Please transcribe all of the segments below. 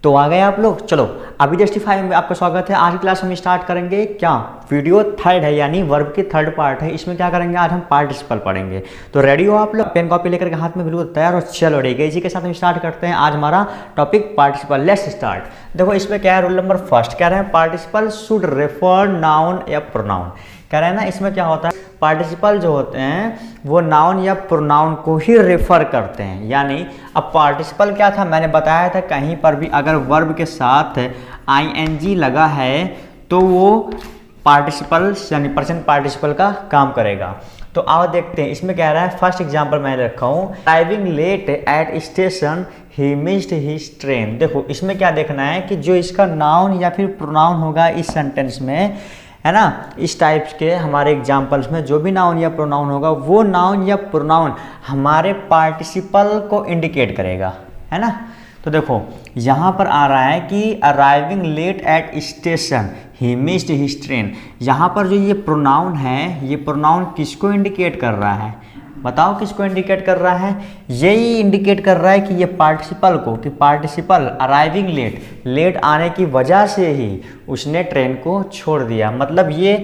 तो आ गए आप लोग। चलो अभी जस्टिफाई में आपका स्वागत है। आज की क्लास हम स्टार्ट करेंगे क्या, वीडियो थर्ड है यानी वर्ब की थर्ड पार्ट है। इसमें क्या करेंगे, आज हम पार्टिसिपल पढ़ेंगे। तो रेडी हो आप लोग, पेन कॉपी लेकर के हाथ में बिल्कुल तैयार हो। चलो ठीक है, इसी के साथ हम स्टार्ट करते हैं आज हमारा टॉपिक पार्टिसिपल। Let's start. देखो इसमें क्या है, रूल नंबर फर्स्ट कह रहे हैं पार्टिसिपल शुड रेफर नाउन या प्रोनाउन। कह रहे हैं ना, इसमें क्या होता है, पार्टिसिपल जो होते हैं वो नाउन या प्रोनाउन को ही रेफर करते हैं। यानी अब पार्टिसिपल क्या था, मैंने बताया था कहीं पर भी अगर वर्ब के साथ आईएनजी लगा है तो वो पार्टिसिपल यानी प्रेजेंट पार्टिसिपल का काम करेगा। तो आओ देखते हैं इसमें क्या रहा है। फर्स्ट एग्जांपल मैंने रखा हूँ, arriving late at station he missed his train. देखो इसमें क्या देखना है कि जो इसका नाउन या फिर प्रोनाउन होगा इस सेंटेंस में, है ना, इस टाइप्स के हमारे एग्जाम्पल्स में जो भी नाउन या प्रोनाउन होगा वो नाउन या प्रोनाउन हमारे पार्टिसिपल को इंडिकेट करेगा, है ना। तो देखो यहाँ पर आ रहा है कि arriving late at station he missed his train. यहाँ पर जो ये प्रोनाउन है, ये प्रोनाउन किसको इंडिकेट कर रहा है, बताओ किसको इंडिकेट कर रहा है। यही इंडिकेट कर रहा है कि ये पार्टिसिपल को, कि पार्टिसिपल अराइविंग लेट आने की वजह से ही उसने ट्रेन को छोड़ दिया। मतलब ये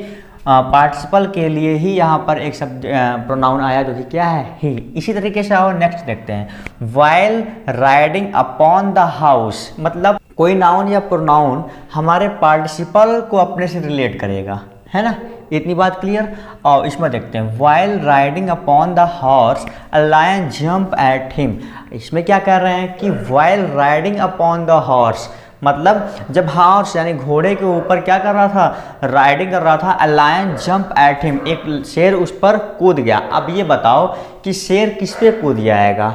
पार्टिसिपल के लिए ही यहाँ पर एक शब्द प्रोनाउन आया जो कि क्या है, ही। इसी तरीके से आओ नेक्स्ट देखते हैं, while riding upon the house. मतलब कोई नाउन या प्रोनाउन हमारे पार्टिसिपल को अपने से रिलेट करेगा, है ना, इतनी बात क्लियर। और इसमें देखते हैं, while riding upon the horse a lion jump at him. इसमें क्या कर रहे हैं कि while riding upon the horse, मतलब जब हॉर्स यानी घोड़े के ऊपर क्या कर रहा था, राइडिंग कर रहा था, a lion jump at him, एक शेर उस पर कूद गया। अब ये बताओ कि शेर किस पे कूद जाएगा,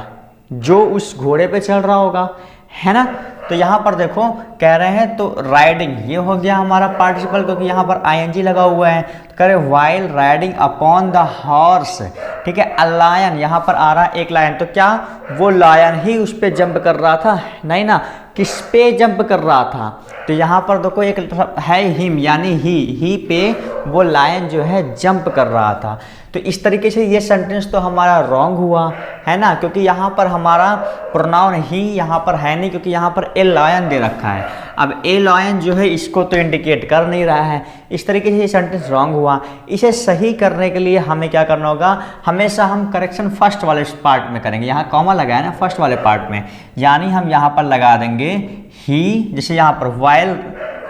जो उस घोड़े पे चल रहा होगा, है ना। तो यहाँ पर देखो कह रहे हैं, तो राइडिंग ये हो गया हमारा पार्टिसिपल क्योंकि यहाँ पर आईएनजी लगा हुआ है। तो कह रहे while riding upon the horse, ठीक है। अ लायन यहाँ पर आ रहा है एक लायन, तो क्या वो लायन ही उस पे जंप कर रहा था, नहीं ना, किस पे जंप कर रहा था। तो यहाँ पर देखो एक है हिम यानी ही पे वो लायन जो है जंप कर रहा था। तो इस तरीके से ये सेंटेंस तो हमारा रॉन्ग हुआ, है ना, क्योंकि यहाँ पर हमारा प्रोनाउन ही यहाँ पर है नहीं, क्योंकि यहाँ पर ए लायन दे रखा है। अब ए लायन जो है इसको तो इंडिकेट कर नहीं रहा है, इस तरीके से ये सेंटेंस रॉन्ग हुआ। इसे सही करने के लिए हमें क्या करना होगा, हमेशा हम करेक्शन फर्स्ट वाले पार्ट में करेंगे। यहाँ कॉमा लगा है ना फर्स्ट वाले पार्ट में, यानी हम यहाँ पर लगा देंगे ही। जैसे यहाँ पर वाइल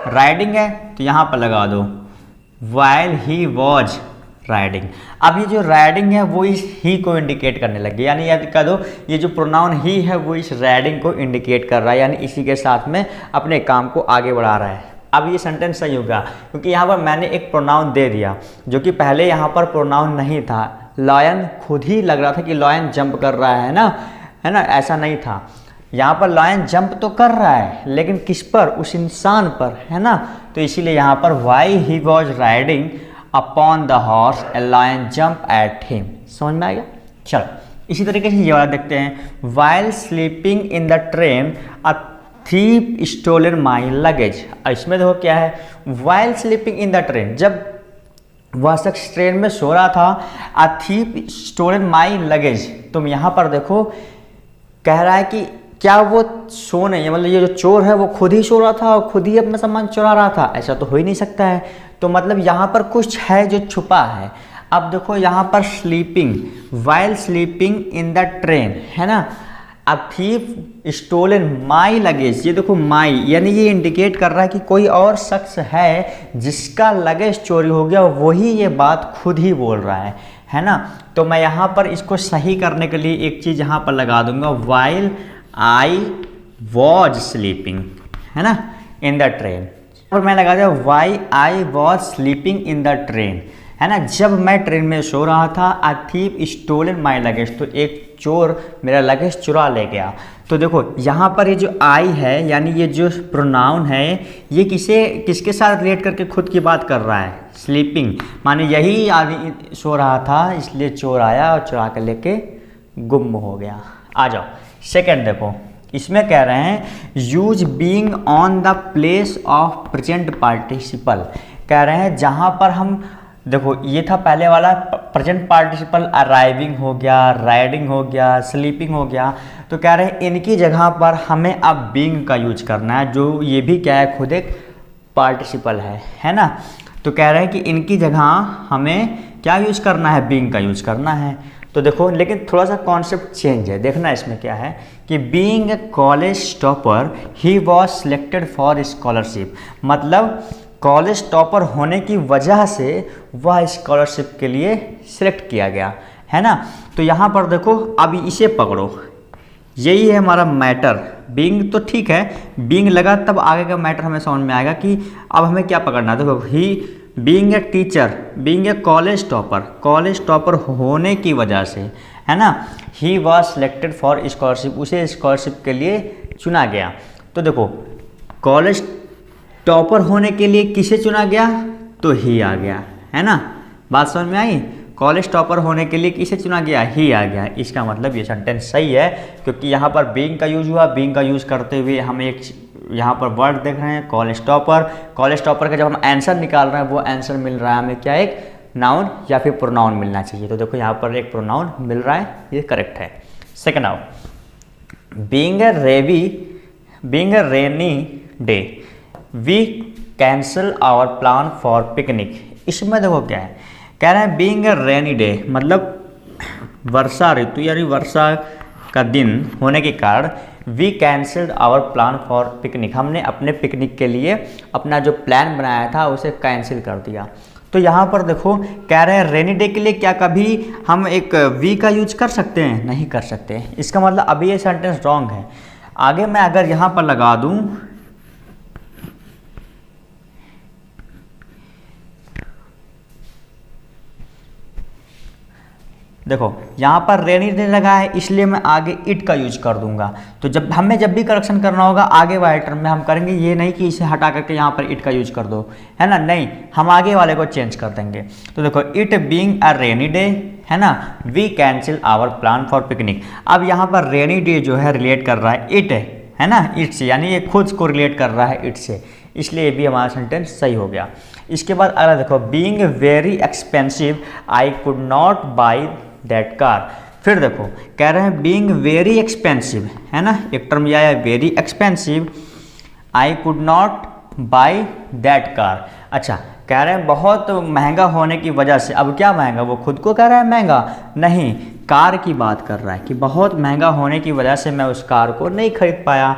राइडिंग है तो यहाँ पर लगा दो वाइल ही वॉज राइडिंग। अब ये जो राइडिंग है वो इस ही को इंडिकेट करने लगी, यानी याद कर दो ये जो प्रोनाउन ही है वो इस राइडिंग को इंडिकेट कर रहा है, यानी इसी के साथ में अपने काम को आगे बढ़ा रहा है। अब ये सेंटेंस सही होगा क्योंकि यहाँ पर मैंने एक प्रोनाउन दे दिया जो कि पहले यहाँ पर प्रोनाउन नहीं था। लायन खुद ही लग रहा था कि लायन जंप कर रहा है ना, ऐसा नहीं था। यहाँ पर लायन जंप तो कर रहा है लेकिन किस पर, उस इंसान पर, है ना। तो इसीलिए यहाँ पर while he was riding upon the horse a lion jump at him. समझ में आ गया। चलो इसी तरीके से ये वाला देखते हैं, while sleeping in the train a thief stolen my luggage. इसमें देखो क्या है, while sleeping in the train, जब वह शख्स ट्रेन में सो रहा था, a thief stolen my luggage. तुम यहाँ पर देखो कह रहा है कि क्या वो सो नहीं है, मतलब ये जो चोर है वो खुद ही सो रहा था और खुद ही अपना सामान चुरा रहा था, ऐसा तो हो ही नहीं सकता है। तो मतलब यहाँ पर कुछ है जो छुपा है। अब देखो यहाँ पर sleeping, while sleeping in the train, है ना। अब थीफ स्टोलन माई लगेज, ये देखो माई यानी ये इंडिकेट कर रहा है कि कोई और शख्स है जिसका लगेज चोरी हो गया, वही ये बात खुद ही बोल रहा है ना। तो मैं यहाँ पर इसको सही करने के लिए एक चीज़ यहाँ पर लगा दूंगा, वाइल आई वॉज स्लीपिंग, है ना, इन द ट्रेन। और मैं लगा दिया while I was sleeping in the train, है ना। जब मैं ट्रेन में सो रहा था, a thief stolen my luggage, तो एक चोर मेरा लगेज चुरा ले गया। तो देखो यहाँ पर ये जो आई है यानी ये जो प्रोनाउन है ये किसके साथ रिलेट करके खुद की बात कर रहा है, स्लीपिंग, माने यही आदमी सो रहा था इसलिए चोर आया और चुरा कर लेके गुम हो गया। आ जाओ सेकंड देखो, इसमें कह रहे हैं use being on the place of present participle. कह रहे हैं जहाँ पर हम देखो ये था पहले वाला प्रेजेंट पार्टिसिपल, अराइविंग हो गया, राइडिंग हो गया, स्लीपिंग हो गया। तो कह रहे हैं इनकी जगह पर हमें अब बीइंग का यूज करना है, जो ये भी क्या है, खुद एक पार्टिसिपल है ना। तो कह रहे हैं कि इनकी जगह हमें क्या यूज करना है, बीइंग का यूज करना है। तो देखो लेकिन थोड़ा सा कॉन्सेप्ट चेंज है, देखना इसमें क्या है कि being a college topper he was selected for scholarship, मतलब कॉलेज टॉपर होने की वजह से वह स्कॉलरशिप के लिए सिलेक्ट किया गया, है ना। तो यहाँ पर देखो अभी इसे पकड़ो, यही है हमारा मैटर। बीइंग तो ठीक है, बीइंग लगा तब आगे का मैटर हमें समझ में आएगा कि अब हमें क्या पकड़ना है। देखो he being a teacher, being a college topper होने की वजह से, है ना, he was selected for scholarship, उसे स्कॉलरशिप के लिए चुना गया। तो देखो कॉलेज टॉपर होने के लिए किसे चुना गया, तो ही आ गया, है ना। बात समझ में आई, कॉलेज टॉपर होने के लिए किसे चुना गया, ही आ गया। इसका मतलब ये सेंटेंस सही है, क्योंकि यहाँ पर बीइंग का यूज हुआ, बीइंग का यूज करते हुए हम एक यहाँ पर वर्ड देख रहे हैं कॉलेज टॉपर। कॉलेज टॉपर का जब हम आंसर निकाल रहे हैं वो आंसर मिल रहा है हमें क्या, एक नाउन या फिर प्रोनाउन मिलना चाहिए। तो देखो यहाँ पर एक प्रोनाउन मिल रहा है, ये करेक्ट है। सेकेंड आओ, being a rainy day we cancel our plan for picnic. इसमें देखो क्या है, कह रहे हैं बीइंग ए रेनी डे मतलब वर्षा ऋतु यानी वर्षा का दिन होने के कारण we cancelled our plan for picnic, हमने अपने पिकनिक के लिए अपना जो प्लान बनाया था उसे कैंसिल कर दिया। तो यहाँ पर देखो कह रहे हैं रेनी डे के लिए क्या कभी हम एक वी का यूज कर सकते हैं, नहीं कर सकते। इसका मतलब अभी ये सेंटेंस रॉन्ग है। आगे मैं अगर यहाँ पर लगा दूँ, देखो यहाँ पर रेनी डे लगा है इसलिए मैं आगे इट का यूज कर दूंगा। तो जब भी करेक्शन करना होगा आगे वाले टर्म में हम करेंगे, ये नहीं कि इसे हटा करके यहाँ पर इट का यूज कर दो, है ना, नहीं, हम आगे वाले को चेंज कर देंगे। तो देखो it being a rainy day, है ना, we cancel our plan for picnic. अब यहाँ पर रेनी डे जो है रिलेट कर रहा है इट, है ना, इट से, यानी ये खुद को रिलेट कर रहा है इट से, इसलिए भी हमारा सेंटेंस सही हो गया। इसके बाद अगला देखो, being very expensive I could not by that car. फिर देखो कह रहे हैं बीइंग वेरी एक्सपेंसिव, है ना, एक टर्म यह है very expensive, I could not by that car. अच्छा, कह रहे हैं बहुत महंगा होने की वजह से, अब क्या महंगा, वो खुद को कह रहा है महंगा, नहीं, कार की बात कर रहा है कि बहुत महंगा होने की वजह से मैं उस कार को नहीं खरीद पाया।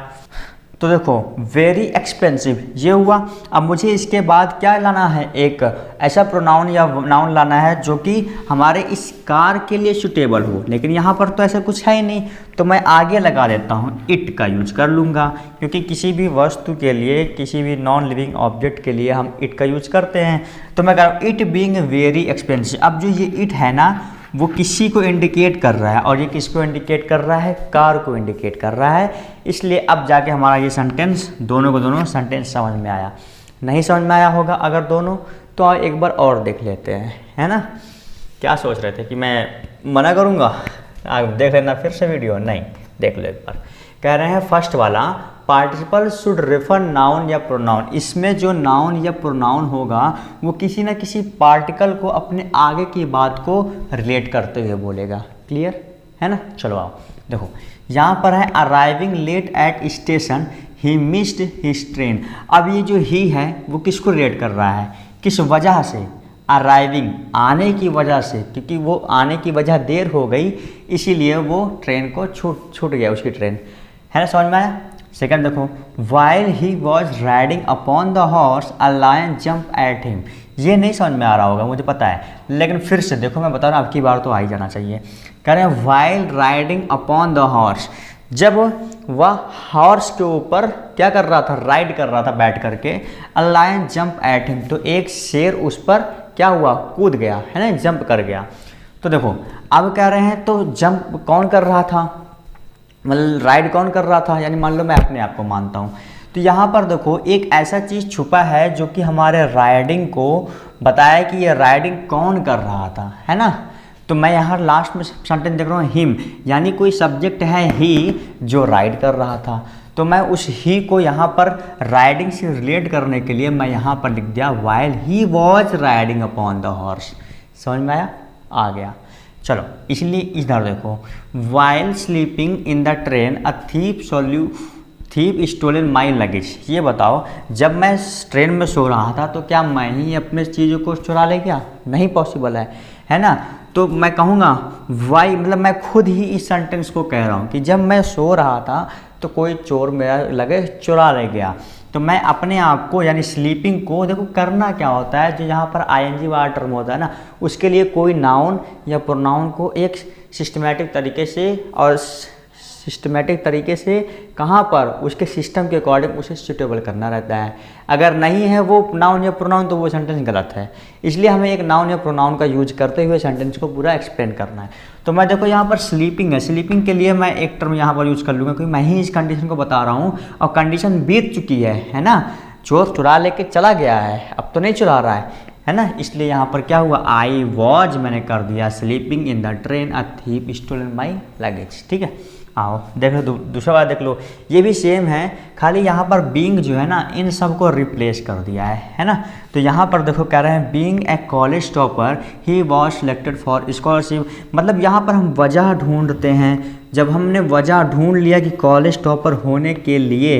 तो देखो वेरी एक्सपेंसिव ये हुआ। अब मुझे इसके बाद क्या लाना है, एक ऐसा प्रोनाउन या नाउन लाना है जो कि हमारे इस कार के लिए सूटेबल हो, लेकिन यहाँ पर तो ऐसा कुछ है ही नहीं, तो मैं आगे लगा देता हूँ इट का यूज कर लूँगा, क्योंकि किसी भी वस्तु के लिए, किसी भी नॉन लिविंग ऑब्जेक्ट के लिए हम इट का यूज करते हैं। तो मैं कह रहा हूँ इट बीइंग वेरी एक्सपेंसिव। अब जो ये इट है ना वो किसी को इंडिकेट कर रहा है, और ये किसको इंडिकेट कर रहा है, कार को इंडिकेट कर रहा है, इसलिए अब जाके हमारा ये सेंटेंस दोनों को दोनों सेंटेंस समझ में आया। नहीं समझ में आया होगा अगर दोनों, तो एक बार और देख लेते हैं, है ना। क्या सोच रहे थे कि मैं मना करूँगा, आप देख लेना फिर से वीडियो, नहीं, देख लो एक बार। कह रहे हैं फर्स्ट वाला पार्टिसिपल शुड रेफर नाउन या प्रोनाउन, इसमें जो नाउन या प्रोनाउन होगा वो किसी ना किसी पार्टिकल को अपने आगे की बात को रिलेट करते हुए बोलेगा। क्लियर है ना। चलो आओ देखो, यहाँ पर है arriving late at station he missed his train. अब ये जो ही है वो किसको रिलेट कर रहा है, किस वजह से, अराइविंग आने की वजह से, क्योंकि वो आने की वजह देर हो गई इसीलिए वो ट्रेन को छूट गया उसकी ट्रेन, है ना, समझ में आया। सेकंड देखो, while he was riding upon the horse a lion jump at him. ये नहीं समझ में आ रहा होगा मुझे पता है, लेकिन फिर से देखो मैं बता रहा हूँ, अब की बार तो आ ही जाना चाहिए। कह रहे हैं while riding upon the horse, जब वह हॉर्स के ऊपर क्या कर रहा था, राइड कर रहा था बैठ करके, a lion jump at him, तो एक शेर उस पर क्या हुआ, कूद गया, है ना, जंप कर गया। तो देखो अब कह रहे हैं तो जंप कौन कर रहा था, मतलब राइड कौन कर रहा था, यानी मान लो मैं अपने आप को मानता हूँ। तो यहाँ पर देखो एक ऐसा चीज़ छुपा है जो कि हमारे राइडिंग को बताया कि ये राइडिंग कौन कर रहा था, है ना। तो मैं यहाँ लास्ट में सेंटेंस देख रहा हूँ हिम, यानी कोई सब्जेक्ट है ही जो राइड कर रहा था। तो मैं उस ही को यहाँ पर राइडिंग से रिलेट करने के लिए मैं यहाँ पर लिख दिया while he was riding upon the horse. समझ में आया? आ गया। चलो इसलिए इधर देखो, while sleeping in the train a thief stolen my luggage. ये बताओ, जब मैं ट्रेन में सो रहा था तो क्या मैं ही अपने चीज़ों को चुरा ले गया? नहीं पॉसिबल है ना। तो मैं कहूँगा वाई, मतलब मैं खुद ही इस सेंटेंस को कह रहा हूँ कि जब मैं सो रहा था तो कोई चोर मेरा लगेज चुरा ले गया। तो मैं अपने आप को यानी स्लीपिंग को, देखो करना क्या होता है, जो यहाँ पर आईएनजी वाला टर्म होता है ना, उसके लिए कोई नाउन या प्रोनाउन को एक सिस्टमेटिक तरीके से कहाँ पर उसके सिस्टम के अकॉर्डिंग उसे सुटेबल करना रहता है। अगर नहीं है वो नाउन या प्रोनाउन तो वो सेंटेंस गलत है। इसलिए हमें एक नाउन या प्रोनाउन का यूज करते हुए सेंटेंस को पूरा एक्सप्लेन करना है। तो मैं देखो यहाँ पर स्लीपिंग है, स्लीपिंग के लिए मैं एक टर्म यहाँ पर यूज कर लूँगा क्योंकि मैं ही इस कंडीशन को बता रहा हूँ और कंडीशन बीत चुकी है ना। चोर चुरा लेके चला गया है, अब तो नहीं चुरा रहा है ना। इसलिए यहाँ पर क्या हुआ, आई वॉज मैंने कर दिया sleeping in the train a thief stolen my luggage. ठीक है, आओ देख लो दूसरा बात देख लो, ये भी सेम है, खाली यहाँ पर बीइंग जो है ना इन सब को रिप्लेस कर दिया है ना। तो यहाँ पर देखो कह रहे हैं being a college topper he was selected for scholarship. मतलब यहाँ पर हम वजह ढूंढते हैं। जब हमने वजह ढूंढ लिया कि कॉलेज टॉपर होने के लिए,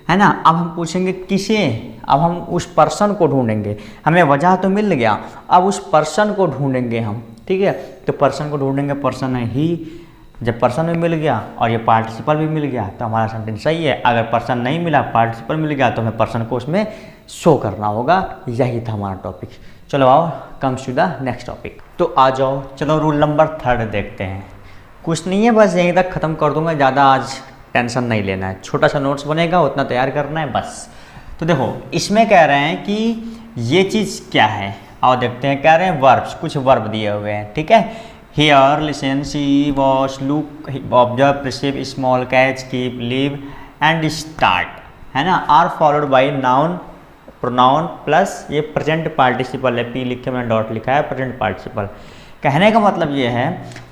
है ना, अब हम पूछेंगे किसे, अब हम उस पर्सन को ढूंढेंगे। हमें वजह तो मिल गया, अब उस पर्सन को ढूंढेंगे हम। ठीक है, तो पर्सन को ढूंढेंगे, पर्सन है ही। जब पर्सन भी मिल गया और ये पार्टिसिपल भी मिल गया तो हमारा सेंटेंस सही है। अगर पर्सन नहीं मिला, पार्टिसिपल मिल गया तो हमें पर्सन को उसमें शो करना होगा। यही था हमारा टॉपिक। चलो आओ comes to the next topic. तो आ जाओ, चलो रूल नंबर 3 देखते हैं। कुछ नहीं है, बस यहीं तक ख़त्म कर दूंगा, ज़्यादा आज टेंशन नहीं लेना है। छोटा सा नोट्स बनेगा, उतना तैयार करना है बस। तो देखो इसमें कह रहे हैं कि ये चीज़ क्या है, आओ देखते हैं। कह रहे हैं वर्ब्स, कुछ वर्ब दिए हुए हैं। ठीक है, Here, listen, see, watch, look, observe, perceive, small, catch, keep, leave and start, है ना, are followed by noun, pronoun plus ये present participle है, P लिखे मैंने डॉट लिखा है, present participle। कहने का मतलब ये है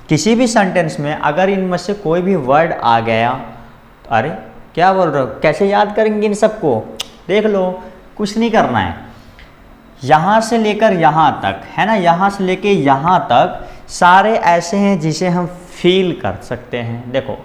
किसी भी सेंटेंस में अगर इनमें से कोई भी वर्ड आ गया, अरे क्या बोल रहे हो, कैसे याद करेंगे इन सबको? देख लो, कुछ नहीं करना है। यहाँ से लेकर यहाँ तक, है ना, यहाँ से लेके यहाँ तक सारे ऐसे हैं जिसे हम फील कर सकते हैं। देखो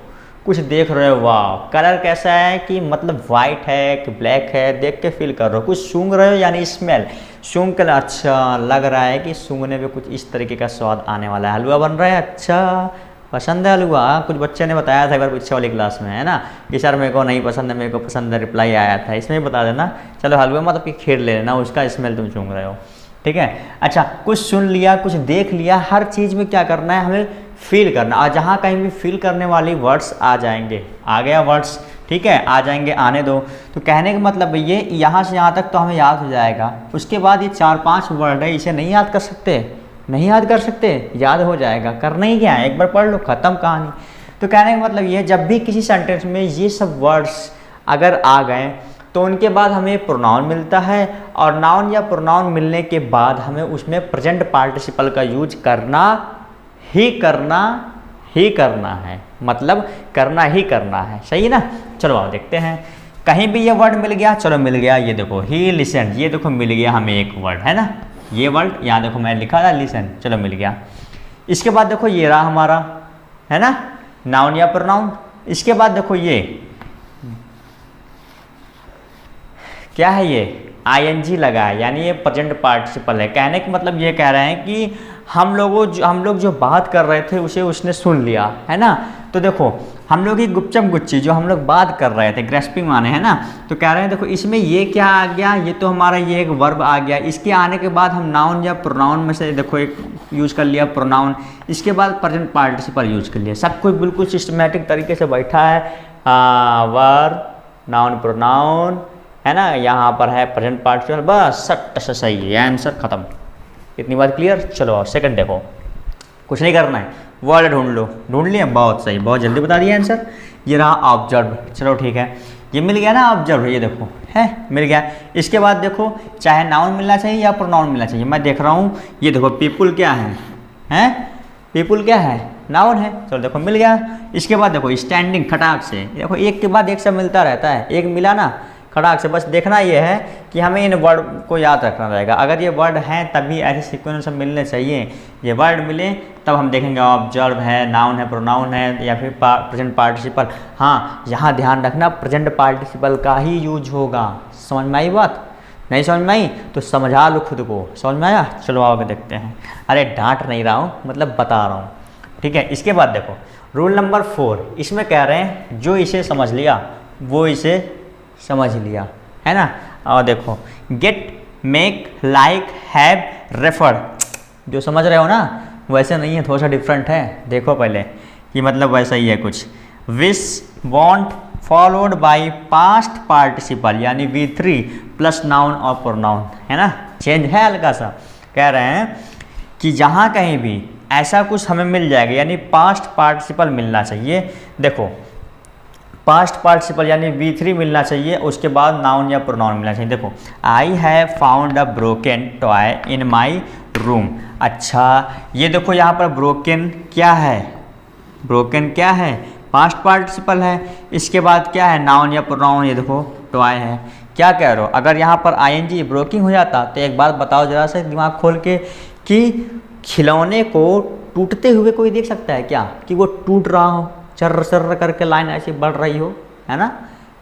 कुछ देख रहे हो, वाह कलर कैसा है, कि मतलब वाइट है कि ब्लैक है, देख के फील कर रहे हो। कुछ सूंघ रहे हो यानी स्मेल, सूंघ कर अच्छा लग रहा है कि सूंघने में कुछ इस तरीके का स्वाद आने वाला है। हलवा बन रहा है, अच्छा पसंद है हलवा। कुछ बच्चे ने बताया था एक बार परीक्षा वाली क्लास में, है ना, कि सर मेरे को नहीं पसंद है, मेरे को पसंद है, रिप्लाई आया था। इसमें बता देना, चलो हलवा मतलब कि खेल ले लेना, उसका स्मेल तुम सूंघ रहे हो। ठीक है, अच्छा कुछ सुन लिया, कुछ देख लिया, हर चीज़ में क्या करना है, हमें फील करना। और जहाँ कहीं भी फील करने वाली वर्ड्स आ जाएंगे, आ गया वर्ड्स, ठीक है, आ जाएंगे, आने दो। तो कहने का मतलब ये यहाँ से यहाँ तक तो हमें याद हो जाएगा। उसके बाद ये 4-5 वर्ड है, इसे नहीं याद कर सकते, नहीं याद कर सकते, याद हो जाएगा। करना ही क्या है, एक बार पढ़ लो, ख़त्म कहानी। तो कहने का मतलब ये, जब भी किसी सेंटेंस में ये सब वर्ड्स अगर आ गए तो उनके बाद हमें प्रोनाउन मिलता है, और नाउन या प्रोनाउन मिलने के बाद हमें उसमें प्रेजेंट पार्टिसिपल का यूज करना ही करना है, मतलब करना ही करना है। सही है ना। चलो आओ देखते हैं, कहीं भी ये वर्ड मिल गया, चलो मिल गया, ये देखो ही लिसन, ये देखो मिल गया हमें एक वर्ड, है ना, ये वर्ड यहाँ देखो मैं लिखा था लिसन, चलो मिल गया। इसके बाद देखो ये रहा हमारा, है ना, नाउन या प्रोनाउन। इसके बाद देखो ये क्या है, ये आईएनजी लगा है, यानी ये प्रेजेंट पार्टिसिपल है। कहने का मतलब ये कह रहे हैं कि हम लोग जो बात कर रहे थे उसे उसने सुन लिया, है ना। तो देखो हम लोग की गुपचम गुच्ची जो हम लोग बात कर रहे थे, ग्रेस्पिंग माने, है ना। तो कह रहे हैं देखो इसमें ये क्या आ गया, ये तो हमारा ये एक वर्ब आ गया। इसके आने के बाद हम नाउन या प्रोनाउन में से देखो एक यूज कर लिया प्रोनाउन, इसके बाद प्रेजेंट पार्टिसिपल यूज कर लिया। सब कुछ बिल्कुल सिस्टमेटिक तरीके से बैठा है, वर्ब, नाउन, प्रोनाउन, है ना, यहाँ पर है प्रेजेंट पार्टिसिपल, बस सट से सही है, आंसर खत्म। इतनी बात क्लियर। चलो सेकंड देखो, कुछ नहीं करना है, वर्ड ढूंढ लो, ढूंढ लिया, बहुत सही, बहुत जल्दी बता दिया आंसर। ये रहा ऑब्जर्व, चलो ठीक है, ये मिल गया ना ऑब्जर्व, ये देखो है मिल गया। इसके बाद देखो चाहे नाउन मिलना चाहिए या प्रोनाउन मिलना चाहिए, मैं देख रहा हूँ, ये देखो पीपुल क्या है पीपुल क्या है, नाउन है। चलो देखो मिल गया। इसके बाद देखो स्टैंडिंग, खटाक से देखो एक के बाद एक सब मिलता रहता है, एक मिला ना खटाक से। बस देखना ये है कि हमें इन वर्ड को याद रखना रहेगा। अगर ये वर्ड हैं तभी ऐसे सीक्वेंस में मिलने चाहिए, ये वर्ड मिले तब हम देखेंगे ऑब्जर्व है, नाउन है, प्रोनाउन है या फिर प्रेजेंट पार्टिसिपल। हाँ यहाँ ध्यान रखना प्रेजेंट पार्टिसिपल का ही यूज होगा। समझ में आई बात? नहीं समझ में आई तो समझा लो खुद को। समझ में आया? चलो आगे देखते हैं। अरे डांट नहीं रहा हूँ, मतलब बता रहा हूँ, ठीक है। इसके बाद देखो रूल नंबर 4, इसमें कह रहे हैं जो इसे समझ लिया वो इसे समझ लिया, है ना। और देखो get, make, like, have, refer, जो समझ रहे हो ना वैसे नहीं है, थोड़ा सा डिफरेंट है। देखो पहले कि मतलब वैसा ही है कुछ। Wish, want followed by past participle यानी V3 प्लस नाउन और प्रोनाउन, है ना। चेंज है हल्का सा। कह रहे हैं कि जहाँ कहीं भी ऐसा कुछ हमें मिल जाएगा यानी पास्ट पार्टिसिपल मिलना चाहिए। देखो पास्ट पार्टिसिपल यानी V3 मिलना चाहिए, उसके बाद नाउन या प्रोनाउन मिलना चाहिए। देखो I have found a broken toy in my room. अच्छा ये देखो यहाँ पर ब्रोकन क्या है, ब्रोकन क्या है, पास्ट पार्टिसिपल है। इसके बाद क्या है, नाउन या प्रोनाउन, ये देखो टॉय है। क्या कह रहे हो, अगर यहाँ पर ING ब्रोकिंग हो जाता तो एक बात बताओ जरा से दिमाग खोल के कि खिलौने को टूटते हुए कोई देख सकता है क्या, कि वो टूट रहा हो, चर्र चर्र करके लाइन ऐसी बढ़ रही हो, है ना।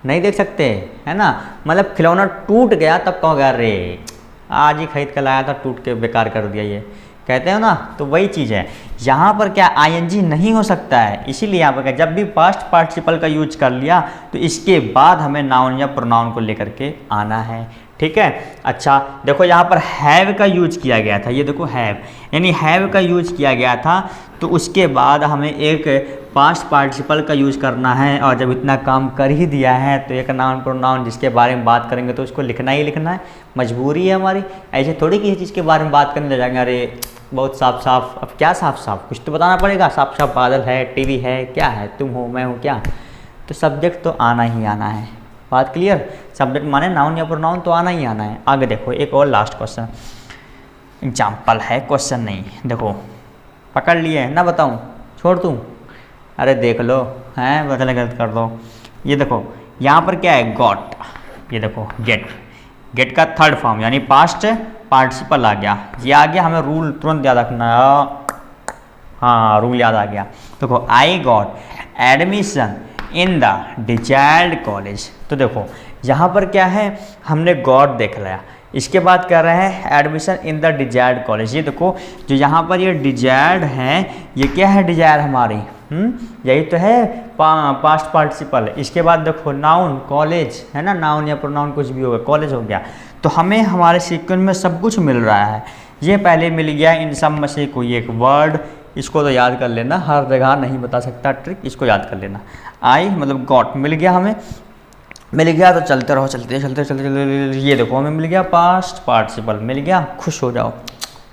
नहीं देख सकते, है ना। मतलब खिलौना टूट गया तब कहोगे अरे आज ही खरीद कर लाया था, टूट के बेकार कर दिया, ये कहते हो ना। तो वही चीज़ है यहाँ पर क्या ING नहीं हो सकता है, इसीलिए यहाँ पर क्या जब भी पास्ट पार्टिसिपल का यूज कर लिया तो इसके बाद हमें नाउन या प्रोनाउन को लेकर के आना है, ठीक है। अच्छा देखो यहाँ पर हैव का यूज किया गया था, ये देखो हैव यानी हैव का यूज किया गया था, तो उसके बाद हमें एक पास्ट पार्टिसिपल का यूज करना है। और जब इतना काम कर ही दिया है तो एक नाउन प्रोनाउन जिसके बारे में बात करेंगे तो उसको लिखना ही लिखना है, मजबूरी है हमारी। ऐसे थोड़ी किसी चीज़ के बारे में बात करने लग जाएंगे, अरे बहुत साफ साफ, अब क्या साफ साफ, कुछ तो बताना पड़ेगा। साफ साफ बादल है, टीवी है, क्या है, तुम हो, मैं हूँ, क्या। तो सब्जेक्ट तो आना ही आना है, बात क्लियर। सब्जेक्ट माने नाउन या प्रोनाउन तो आना ही आना है। आगे देखो एक और लास्ट क्वेश्चन, एग्जाम्पल है, क्वेश्चन नहीं। देखो पकड़ लिए ना, बताऊँ छोड़ दूँ, अरे देख लो, हैं बदले गलत कर दो। ये देखो यहाँ पर क्या है, गॉट, ये देखो गेट, गेट का थर्ड फॉर्म यानी पास्ट पार्टिसिपल आ गया, ये आ गया। हमें रूल तुरंत याद रखना है, हाँ रूल याद आ गया। देखो I got admission in the desired college. तो देखो यहाँ पर क्या है, हमने गॉट देख लिया, इसके बाद कह रहे हैं admission in the desired college. ये देखो जो यहाँ पर ये डिजायर्ड है, ये क्या है, डिजायर हमारी, यही तो है पास्ट पार्टिसिपल। इसके बाद देखो नाउन कॉलेज, है ना, नाउन या प्रोनाउन कुछ भी होगा, कॉलेज हो गया। तो हमें हमारे सीक्वेंस में सब कुछ मिल रहा है। ये पहले मिल गया, इन सब में से कोई एक वर्ड, इसको तो याद कर लेना, हर जगह नहीं बता सकता ट्रिक, इसको याद कर लेना। आई मतलब गॉट मिल गया, हमें मिल गया तो चलते रहो, चलते चलते चलते चलते। ये देखो हमें मिल गया पास्ट पार्टिसिपल, मिल गया, खुश हो जाओ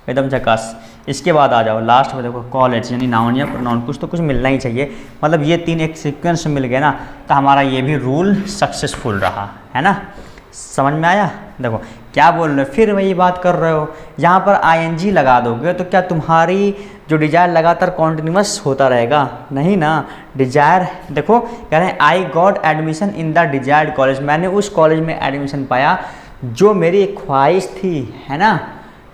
एकदम झकास। इसके बाद आ जाओ लास्ट में, देखो कॉलेज यानी नाउन या प्रोनाउन, कुछ तो कुछ मिलना ही चाहिए। मतलब ये तीन एक सीक्वेंस में मिल गए ना, तो हमारा ये भी रूल सक्सेसफुल रहा, है ना। समझ में आया? देखो क्या बोल रहे हो, फिर वही बात कर रहे हो। यहाँ पर ING लगा दोगे तो क्या तुम्हारी जो डिजायर लगातार कॉन्टिन्यूस होता रहेगा? नहीं ना। डिजायर देखो कह रहे हैं I got admission in the desired college, मैंने उस कॉलेज में एडमिशन पाया जो मेरी एक ख्वाहिश थी, है ना।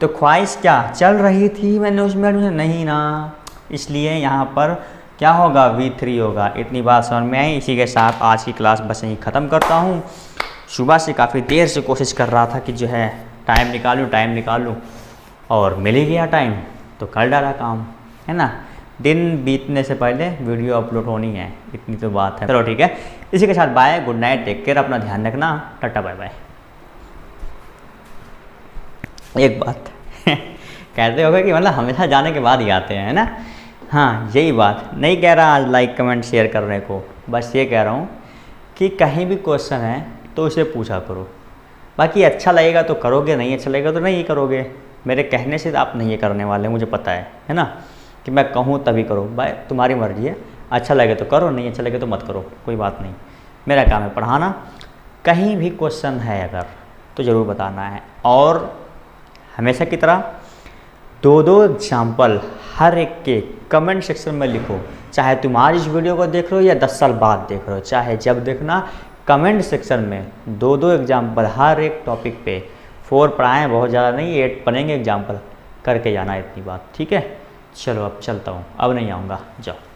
तो ख्वाहिश क्या चल रही थी, मैंने उसमें एडमिशन नहीं ना, इसलिए यहाँ पर क्या होगा, V3 होगा। इतनी बात समझ में आई। इसी के साथ आज की क्लास बस यहीं ख़त्म करता हूँ। सुबह से काफ़ी देर से कोशिश कर रहा था कि जो है टाइम निकालूँ और मिल ही गया टाइम, तो कर डाला काम, है ना। दिन बीतने से पहले वीडियो अपलोड होनी है, इतनी तो बात है। चलो ठीक है, इसी के साथ bye, good night, take care, अपना ध्यान रखना, टाटा बाय बाय। एक बात कहते होगे कि मतलब हमेशा जाने के बाद ही आते हैं, है ना। हाँ यही बात नहीं कह रहा आज लाइक कमेंट शेयर करने को, बस ये कह रहा हूँ कि कहीं भी क्वेश्चन है तो उसे पूछा करो। बाकी अच्छा लगेगा तो करोगे, नहीं अच्छा लगेगा तो नहीं करोगे। मेरे कहने से आप नहीं करने वाले, मुझे पता है ना, कि मैं कहूँ तभी करो। भाई तुम्हारी मर्जी है, अच्छा लगे तो करो, नहीं अच्छा लगे तो मत करो, कोई बात नहीं। मेरा काम है पढ़ाना। कहीं भी क्वेश्चन है अगर तो ज़रूर बताना है, और हमेशा की तरह दो दो एग्जाम्पल हर एक के कमेंट सेक्शन में लिखो, चाहे तुम आज इस वीडियो को देख रहे हो या 10 साल बाद देख रहे हो, चाहे जब देखना, कमेंट सेक्शन में दो दो एग्जाम्पल हर एक टॉपिक पे। 4 पढ़ाएँ, बहुत ज़्यादा नहीं, 8 पढ़ेंगे एग्जाम्पल करके जाना, इतनी बात, ठीक है। चलो अब चलता हूँ, अब नहीं आऊँगा, जाओ।